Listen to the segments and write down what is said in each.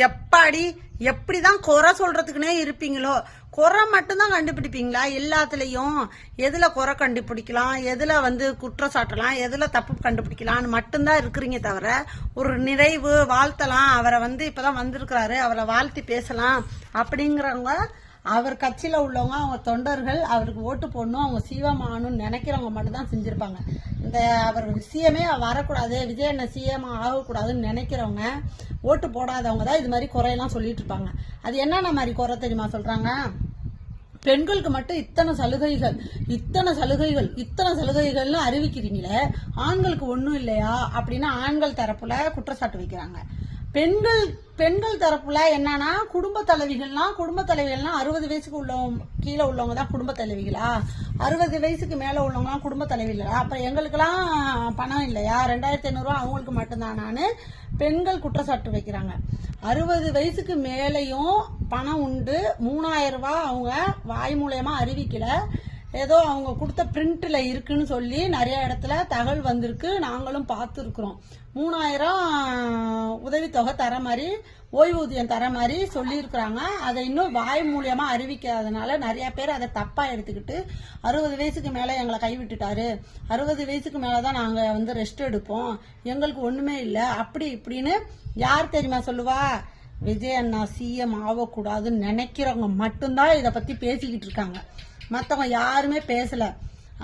எப்பாடி எப்படிதான் குறை சொல்றதுக்குன்னே இருப்பீங்களோ? குறை மட்டும்தான் கண்டுபிடிப்பீங்களா எல்லாத்துலயும்? எதுல குறை கண்டுபிடிக்கலாம், எதுல குற்றம் சாட்டலாம், எதுல தப்பு கண்டுபிடிக்கலாம்னு மட்டும்தான் இருக்கிறீங்க தவிர ஒரு நிறைவு வாழ்த்தலாம், அவரை இப்பதான் வந்திருக்கிறாரு, அவரை வாழ்த்தி பேசலாம் அப்படிங்கிறவங்க, அவர் கட்சியில உள்ளவங்க, அவங்க தொண்டர்கள் அவருக்கு ஓட்டு போடணும், அவங்க சிஎம் ஆகணும்னு நினைக்கிறவங்க மட்டும்தான் செஞ்சிருப்பாங்க. இந்த அவர் சிஎம்ஏ வரக்கூடாது, விஜய் என்ன சிஎம் ஆகக்கூடாதுன்னு நினைக்கிறவங்க, ஓட்டு போடாதவங்க தான் இது மாதிரி குறையெல்லாம் சொல்லிட்டு இருப்பாங்க. அது என்னென்ன மாதிரி குறை தெரியுமா சொல்றாங்க? பெண்களுக்கு மட்டும் இத்தனை சலுகைகள்னு அறிவிக்கிறீங்களே, ஆண்களுக்கு ஒன்றும் இல்லையா அப்படின்னு ஆண்கள் தரப்புல குற்றச்சாட்டு வைக்கிறாங்க. பெண்கள் தரப்புல என்னன்னா, குடும்ப தலைவிகள்லாம் 60 வயசுக்கு கீழே உள்ளவங்க தான் குடும்ப தலைவிகளா? 60 வயசுக்கு மேல உள்ளவங்க குடும்ப தலைவிகளா? அப்ப எங்களுக்கெல்லாம் பணம் இல்லையா? 2500 ரூபா அவங்களுக்கு மட்டும்தானான்னு பெண்கள் குற்றச்சாட்டு வைக்கிறாங்க. 60 வயசுக்கு மேலையும் பணம் உண்டு, 3000 ரூபாய் அவங்க வாய் மூலமா அறிவிக்கல, ஏதோ அவங்க கொடுத்த பிரிண்ட்ல இருக்குன்னு சொல்லி நிறைய இடத்துல தகவல் வந்திருக்கு, நாங்களும் பார்த்துருக்குறோம். 3000 உதவித்தொகை தர மாதிரி, ஓய்வூதியம் தர மாதிரி சொல்லியிருக்கிறாங்க. அதை இன்னும் வாய் மூலியமா அறிவிக்காதனால நிறைய பேர் அதை தப்பா எடுத்துக்கிட்டு 60 வயசுக்கு மேல எங்களை கைவிட்டுட்டாரு, 60 வயசுக்கு மேலதான் நாங்க ரெஸ்ட் எடுப்போம், எங்களுக்கு ஒண்ணுமே இல்லை அப்படி இப்படின்னு யார் தெரியுமா சொல்லுவா? விஜய் அண்ணா சிஎம் ஆகக்கூடாதுன்னு நினைக்கிறவங்க மட்டும்தான் இதை பத்தி பேசிக்கிட்டு இருக்காங்க. மற்றவங்க யாருமே பேசல.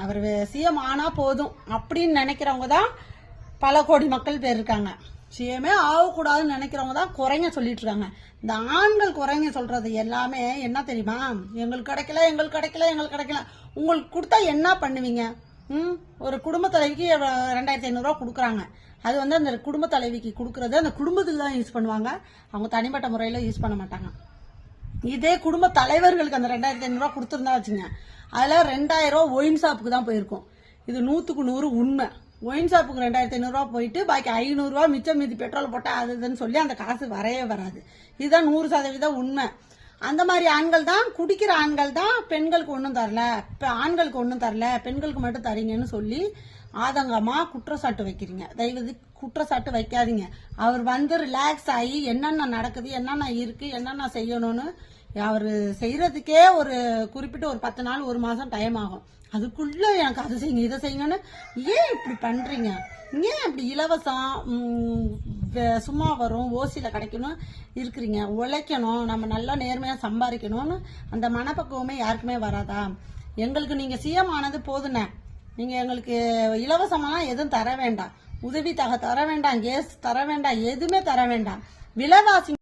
அவர் சிஎம் ஆனா போதும் அப்படின்னு நினைக்கிறவங்க தான் பல கோடி மக்கள் பேர் இருக்காங்க. சிஎம்ஏ ஆகக்கூடாதுன்னு நினைக்கிறவங்க தான் குறைங்க சொல்லிட்டு இருக்காங்க. இந்த ஆண்கள் குறைங்க சொல்றது எல்லாமே என்ன தெரியுமா? எங்களுக்கு கிடைக்கல. உங்களுக்கு கொடுத்தா என்ன பண்ணுவீங்க? ஒரு குடும்ப தலைவிக்கு 2500 ரூபா கொடுக்குறாங்க. அது அந்த குடும்ப தலைவிக்கு கொடுக்கறது அந்த குடும்பத்துக்கு தான் யூஸ் பண்ணுவாங்க, அவங்க தனிப்பட்ட முறையில யூஸ் பண்ண மாட்டாங்க. இதே குடும்ப தலைவர்களுக்கு அந்த 2500 ரூபா கொடுத்துருந்தா வச்சுங்க, அதுல 2000 ரூபா ஒயின் ஷாப்புக்கு தான் போயிருக்கும். இது 100க்கு 100 உண்மை. ஒயின் ஷாப்புக்கு 2500 ரூபா போயிட்டு பாக்கி 500 ரூபா மிச்சம் மீதி பெட்ரோல் போட்டா அதுன்னு சொல்லி அந்த காசு வரவே வராது. இதுதான் 100% உண்மை. அந்த மாதிரி ஆண்கள் தான், குடிக்கிற ஆண்கள் தான் பெண்களுக்கு ஒன்றும் தரல, ஆண்களுக்கு ஒன்றும் தரல, பெண்களுக்கு மட்டும் தரீங்கன்னு சொல்லி ஆதங்கமா குற்றச்சாட்டு வைக்கிறீங்க. தயவு குற்றச்சாட்டு வைக்காதீங்க. அவர் ரிலாக்ஸ் ஆகி என்னென்ன நடக்குது, என்னென்ன இருக்கு, என்னென்ன செய்யணும்னு அவர் செய்யறதுக்கே ஒரு குறிப்பிட்ட ஒரு 10 நாள் 1 மாசம் டைம் ஆகும். அதுக்குள்ள எனக்கு அதை செய்யுங்க இதை செய்யுங்கன்னு ஏன் இப்படி பண்றீங்க? ஏன் இப்படி இலவசம் சும்மா வரும் ஓசியில கிடைக்கணும் இருக்கிறீங்க? உழைக்கணும், நம்ம நல்லா நேர்மையா சம்பாதிக்கணும்னு அந்த மனப்பக்குவமே யாருக்குமே வராதா? எங்களுக்கு நீங்க சிஎம் ஆனது போதுனே, நீங்க எங்களுக்கு இலவசமெல்லாம் எதுவும் தர வேண்டாம், உதவி தர வேண்டாம், கேஸ் தர வேண்டாம், எதுவுமே தர வேண்டாம். விலைவாசி